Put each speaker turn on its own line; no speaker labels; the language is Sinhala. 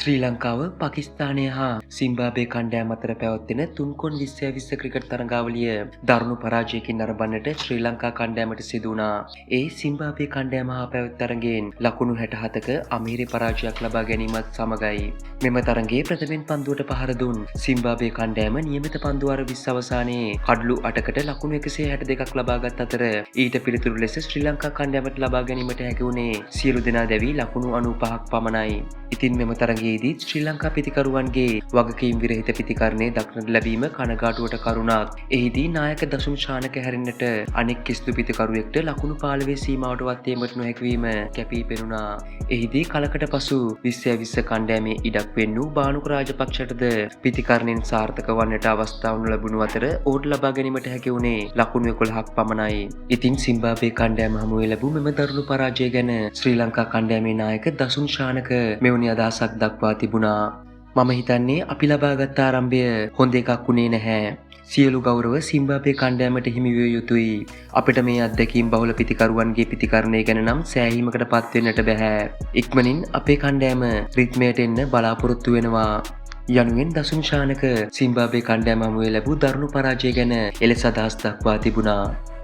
ශ්‍රී ලංකාව පාකිස්තානය හා සිම්බාබ්වේ කණ්ඩායම් අතර පැවැත්වෙන 3x20 ක්‍රිකට් තරගාවලිය දරුණු පරාජයකින් නරඹන්නට ශ්‍රී ලංකා කණ්ඩායමට සිදු වුණා. ඒ සිම්බාබ්වේ කණ්ඩායම හා පැවැත් තරගයෙන් ලකුණු 67ක අමීරි පරාජයක් ලබා ගැනීමත් සමගයි. මෙම තරගයේ ප්‍රථමයෙන් පන්දුවට පහර දුන් සිම්බාබ්වේ කණ්ඩායම නියමිත පන්දු වාර 20 අවසානයේ කඩලු 8කට ලකුණු 162ක් ලබාගත් අතර ඊට පිළිතුරු ලෙස ශ්‍රී ලංකා කණ්ඩායමට ලබා ගැනීමට හැකි වුණේ සියලු දෙනා දැවි ලකුණු 95ක් පමණයි. ඉතින් මෙම තරගයේදී ශ්‍රී ලංකා පිතිකරුවන්ගේ වගකීම් විරහිත පිතිකරණය දක්නට ලැබීම කනගාටුවට කරුණක්. එහිදී නායක දසුන් ශානක හැරෙන්නට අනෙක් කිසිදු පිතිකරුවෙක්ට ලකුණු 15 සීමාවටවත් ඒමට නොහැකිවීම කැපී පෙනුණා. එහිදී කලකට පසු 20 කණ්ඩායමේ ඉඩක් වෙන් වූ බානුක රාජපක්ෂටද පිතිකරණයෙන් සාර්ථක වන්නට අවස්ථාව නොලැබුණු අතර ඔහුට ලබා ගැනීමට හැකි වුණේ ලකුණු 11ක් පමණයි. ඉතින් සිම්බාබ්වේ කණ්ඩායම හමුවේ ලැබූ මෙම දරුණු පරාජය ගැන ශ්‍රී ලංකා කණ්ඩායමේ නායක දසුන් ශානක මෙවැනි අදහසක් දක්වා තිබුණා. මම හිතන්නේ අපි ලබාගත් ආරම්භය හොඳ එකක් වුණේ නැහැ. සියලු ගෞරව සිම්බාබ්වේ කණ්ඩායමට හිමි විය යුතුයි. අපිට මේ අත්දැකීම් බහුල පිතිකරුවන්ගේ පිතිකරණය ගැන නම් සෑහීමකට පත් වෙන්නට බෑ. ඉක්මනින් අපේ කණ්ඩායම රිද්මයට එන්න බලාපොරොත්තු වෙනවා. යනුවෙන් දසුන් ශානක සිම්බාබ්වේ කණ්ඩායම හමුවේ ලැබූ දරුණු පරාජය ගැන එලෙස අදහස් දක්වා තිබුණා.